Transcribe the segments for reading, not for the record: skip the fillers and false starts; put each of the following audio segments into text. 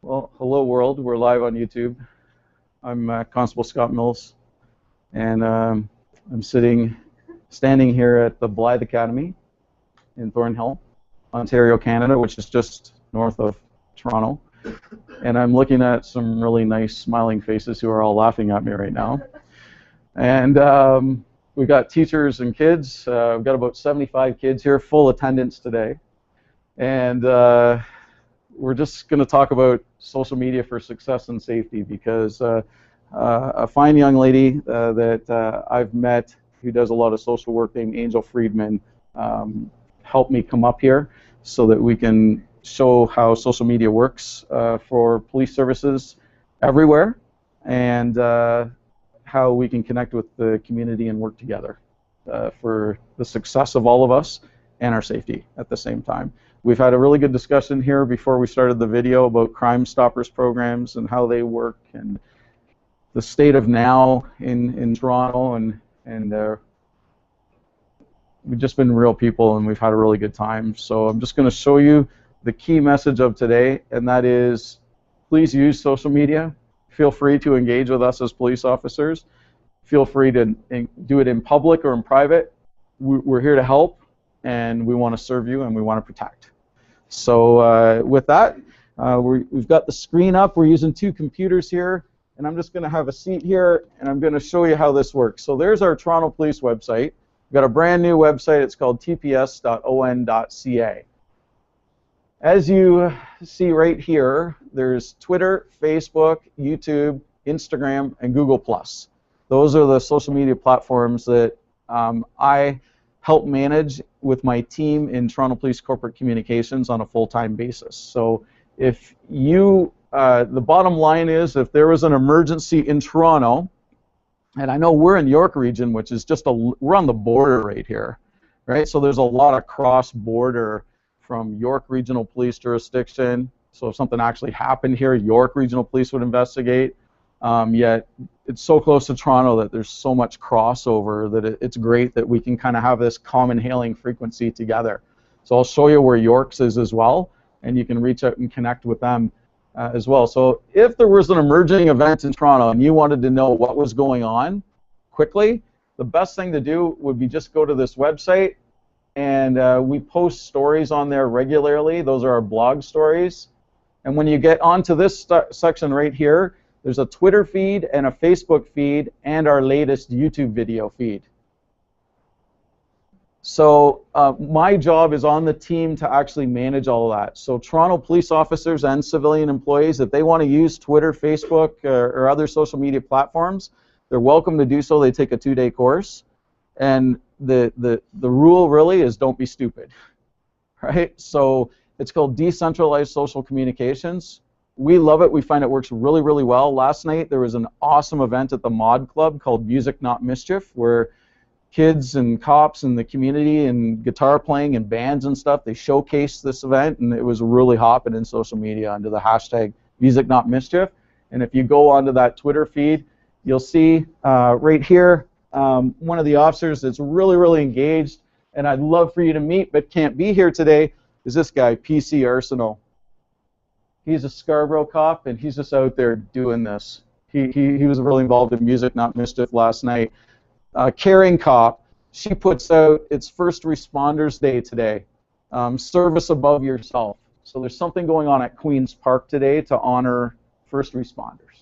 Well, hello world. We're live on YouTube. I'm Constable Scott Mills, and I'm standing here at the Blyth Academy in Thornhill, Ontario, Canada, which is just north of Toronto. And I'm looking at some really nice smiling faces who are all laughing at me right now. And we've got teachers and kids. We've got about 75 kids here, full attendance today. And we're just going to talk about social media for success and safety because a fine young lady that I've met who does a lot of social work named Angel Freedman helped me come up here so that we can show how social media works for police services everywhere and how we can connect with the community and work together for the success of all of us and our safety at the same time. We've had a really good discussion here before we started the video about Crime Stoppers programs and how they work and the state of now in Toronto, and we've just been real people and we've had a really good time. So I'm just going to show you the key message of today, and that is please use social media. Feel free to engage with us as police officers. Feel free to do it in public or in private. We're here to help, and we want to serve you and we want to protect. So with that, we've got the screen up. We're using two computers here, and I'm just going to have a seat here and I'm going to show you how this works. So there's our Toronto Police website. We've got a brand new website. It's called tps.on.ca. As you see right here, there's Twitter, Facebook, YouTube, Instagram, and Google+. Those are the social media platforms that I help manage with my team in Toronto Police Corporate Communications on a full-time basis. So if you, the bottom line is if there was an emergency in Toronto, and I know we're in York Region, which is just we're on the border right here, right? So there's a lot of cross-border from York Regional Police jurisdiction. So if something actually happened here, York Regional Police would investigate. Yet it's so close to Toronto that there's so much crossover that it's great that we can kind of have this common hailing frequency together. So I'll show you where York's is as well, and you can reach out and connect with them as well. So if there was an emerging event in Toronto and you wanted to know what was going on quickly, the best thing to do would be just go to this website, and we post stories on there regularly. Those are our blog stories. And when you get onto this section right here, there's a Twitter feed and a Facebook feed and our latest YouTube video feed. So my job is on the team to actually manage all of that. So Toronto police officers and civilian employees, if they want to use Twitter, Facebook, or other social media platforms, they're welcome to do so. They take a 2-day course. And the rule really is don't be stupid, right? So it's called decentralized social communications. We love it. We find it works really, really well. Last night there was an awesome event at the Mod Club called Music Not Mischief, where kids and cops and the community and guitar playing and bands and stuff, they showcased this event, and it was really hopping in social media under the hashtag Music Not Mischief. And if you go onto that Twitter feed, you'll see right here one of the officers that's really, really engaged, and I'd love for you to meet but can't be here today, is this guy, PC Arsenal. He's a Scarborough cop, and he's just out there doing this. He was really involved in Music Not Mischief last night. Caring Cop, she puts out, it's First Responders Day today, service above yourself. So there's something going on at Queen's Park today to honor first responders,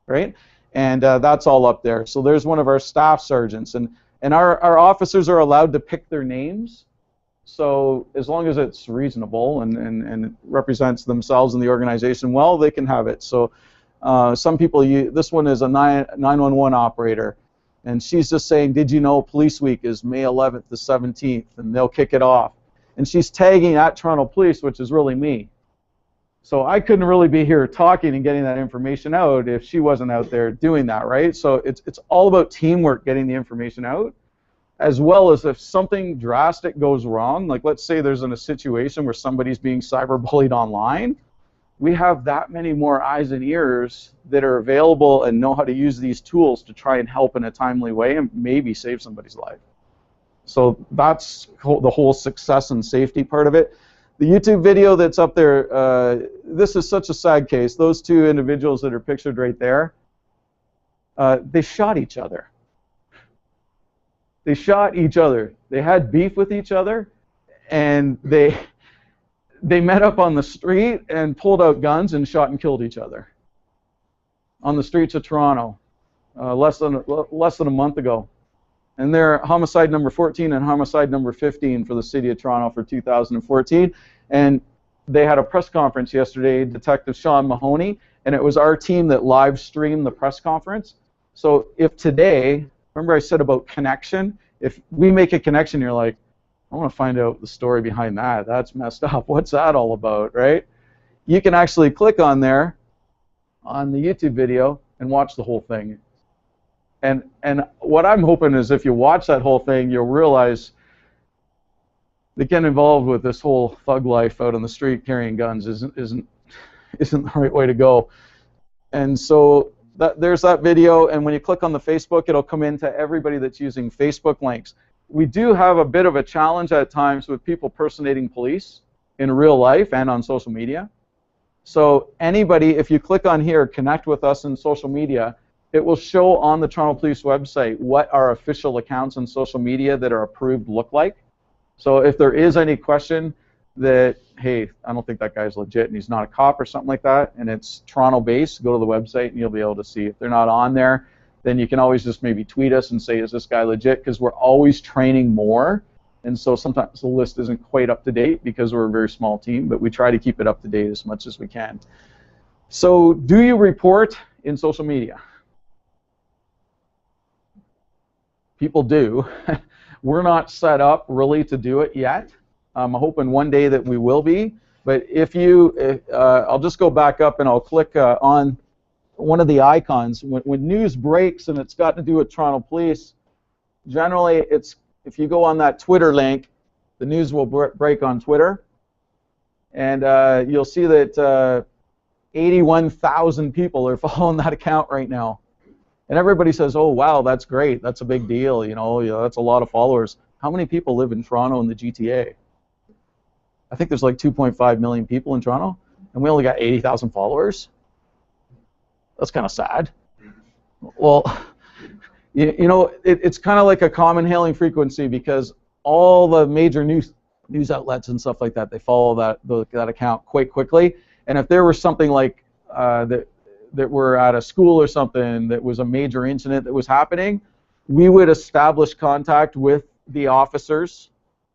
right? And that's all up there. So there's one of our staff sergeants, and our officers are allowed to pick their names. So as long as it's reasonable and it represents themselves and the organization well, they can have it. So some people, this one is a 911 operator, and she's just saying, did you know Police Week is May 11th to 17th, and they'll kick it off. And she's tagging at Toronto Police, which is really me. So I couldn't really be here talking and getting that information out if she wasn't out there doing that, right? So it's all about teamwork, getting the information out, as well as if something drastic goes wrong, like let's say there's in a situation where somebody's being cyberbullied online, we have that many more eyes and ears that are available and know how to use these tools to try and help in a timely way and maybe save somebody's life. So that's the whole success and safety part of it. The YouTube video that's up there, this is such a sad case. Those two individuals that are pictured right there, they shot each other. They shot each other. They had beef with each other, and they met up on the street and pulled out guns and shot and killed each other on the streets of Toronto less than a month ago. And they're homicide number 14 and homicide number 15 for the City of Toronto for 2014. And they had a press conference yesterday, Detective Sean Mahoney, and it was our team that live streamed the press conference. So if today, remember I said about connection, if we make a connection, you're like, I want to find out the story behind that. That's messed up. What's that all about, right? You can actually click on there on the YouTube video and watch the whole thing. And what I'm hoping is if you watch that whole thing, you'll realize that getting involved with this whole thug life out on the street carrying guns isn't the right way to go. And so there's that video, and when you click on the Facebook, it'll come into everybody that's using Facebook links. We do have a bit of a challenge at times with people personating police in real life and on social media. So anybody, if you click on here, connect with us in social media, it will show on the Toronto Police website what our official accounts on social media that are approved look like. So if there is any question that, hey, I don't think that guy's legit and he's not a cop or something like that, and it's Toronto-based, go to the website and you'll be able to see. If they're not on there, then you can always just maybe tweet us and say, is this guy legit? Because we're always training more, and so sometimes the list isn't quite up to date because we're a very small team, but we try to keep it up to date as much as we can. So do you report in social media? People do. We're not set up really to do it yet. I'm hoping one day that we will be. But if you, I'll just go back up and I'll click on one of the icons. When news breaks and it's got to do with Toronto Police, generally it's, if you go on that Twitter link, the news will break on Twitter. And you'll see that 81,000 people are following that account right now. And everybody says, oh, wow, that's great. That's a big deal. You know, that's a lot of followers. How many people live in Toronto and the GTA? I think there's like 2.5 million people in Toronto, and we only got 80,000 followers. That's kind of sad. Well, you know, it's kind of like a common hailing frequency because all the major news outlets and stuff like that, they follow that account quite quickly. And if there was something like that were at a school or something that was a major incident that was happening, we would establish contact with the officers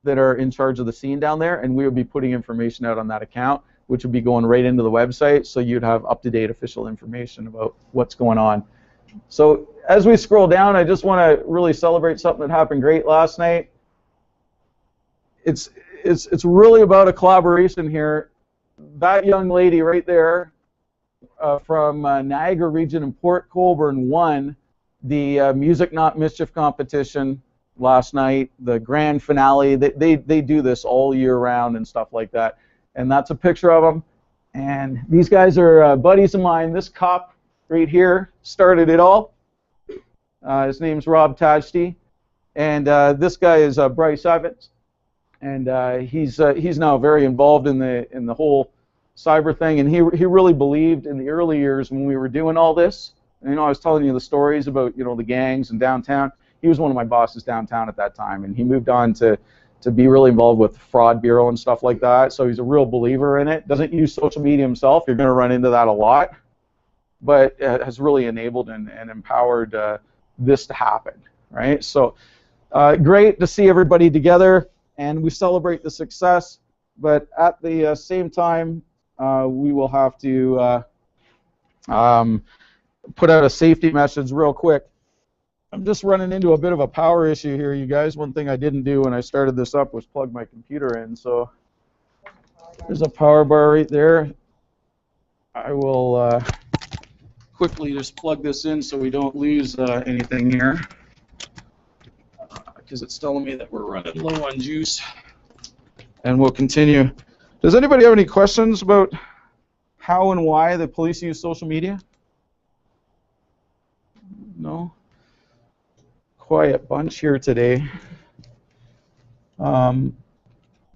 that are in charge of the scene down there, and we would be putting information out on that account, which would be going right into the website, so you'd have up-to-date official information about what's going on. So as we scroll down, I just want to really celebrate something that happened great last night. It's really about a collaboration here. That young lady right there, from Niagara Region in Port Colborne won the Music Not Mischief competition last night, the grand finale. They do this all year round and stuff like that. And that's a picture of them. And these guys are buddies of mine. This cop right here started it all. His name's Rob Tajti. And this guy is Bryce Evans. And he's now very involved in the whole cyber thing, and he really believed in the early years when we were doing all this. And, you know, I was telling you the stories about, you know, the gangs and downtown. He was one of my bosses downtown at that time, and he moved on to be really involved with the fraud bureau and stuff like that. So he's a real believer in it. Doesn't use social media himself. You're going to run into that a lot, but has really enabled and empowered this to happen, right? So great to see everybody together, and we celebrate the success, but at the same time, we will have to put out a safety message real quick. I'm just running into a bit of a power issue here, you guys. One thing I didn't do when I started this up was plug my computer in. So there's a power bar right there. I will quickly just plug this in so we don't lose anything here, because it's telling me that we're running low on juice. And we'll continue. Does anybody have any questions about how and why the police use social media? No? Quiet bunch here today.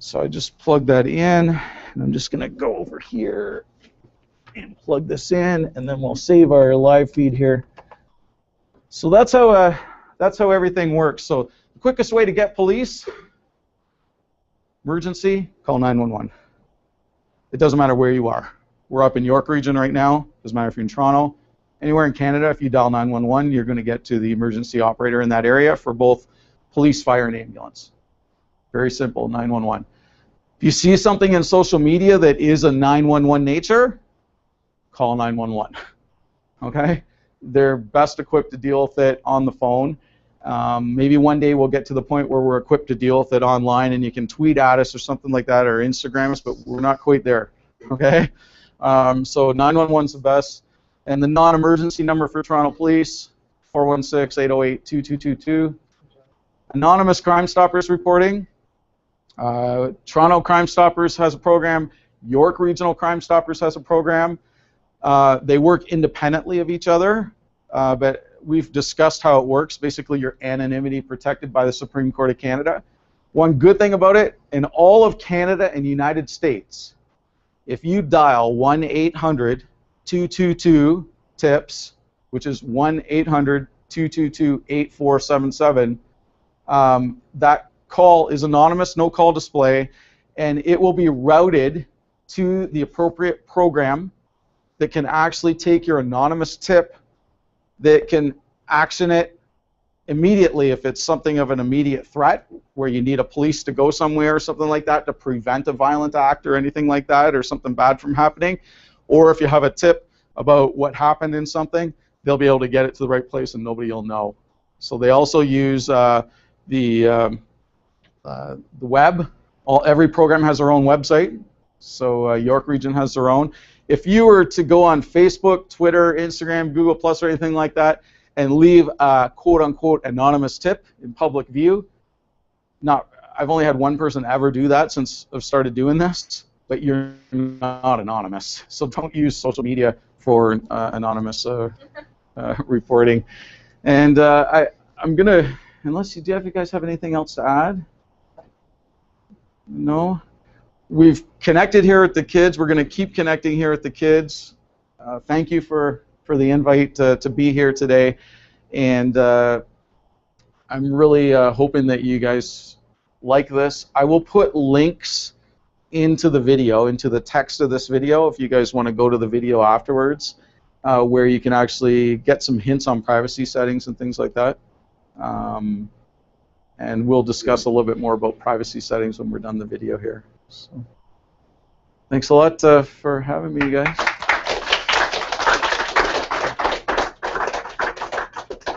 So I just plug that in, and I'm just going to go over here and plug this in, and then we'll save our live feed here. So that's how everything works. So the quickest way to get police, emergency, call 911. It doesn't matter where you are. We're up in York Region right now. Doesn't matter if you're in Toronto. Anywhere in Canada, if you dial 911, you're going to get to the emergency operator in that area for both police, fire, and ambulance. Very simple, 911. If you see something in social media that is a 911 nature, call 911. Okay? They're best equipped to deal with it on the phone. Maybe one day we'll get to the point where we're equipped to deal with it online, and you can tweet at us or something like that, or Instagram us, but we're not quite there. Okay? So 911 is the best. And the non-emergency number for Toronto Police, 416-808-2222. Anonymous Crime Stoppers reporting. Toronto Crime Stoppers has a program. York Regional Crime Stoppers has a program. They work independently of each other, but we've discussed how it works. Basically, your anonymity protected by the Supreme Court of Canada. One good thing about it, in all of Canada and United States, if you dial 1-800-222-TIPS, which is 1-800-222-8477, that call is anonymous, no call display, and it will be routed to the appropriate program that can actually take your anonymous tip, that can action it immediately if it's something of an immediate threat, where you need a police to go somewhere or something like that to prevent a violent act or anything like that, or something bad from happening. Or if you have a tip about what happened in something, they'll be able to get it to the right place and nobody will know. So they also use the web. Every program has their own website. So York Region has their own. If you were to go on Facebook, Twitter, Instagram, Google Plus, or anything like that, and leave a quote-unquote anonymous tip in public view, I've only had one person ever do that since I've started doing this, but you're not anonymous. So don't use social media for anonymous reporting. And I'm gonna, unless you guys have anything else to add? No? We've connected here with the kids. We're going to keep connecting here with the kids. Thank you for the invite to be here today. And I'm really hoping that you guys like this. I will put links into the video, into the text of this video, if you guys want to go to the video afterwards, where you can actually get some hints on privacy settings and things like that. And we'll discuss a little bit more about privacy settings when we're done the video here. So, thanks a lot for having me, guys.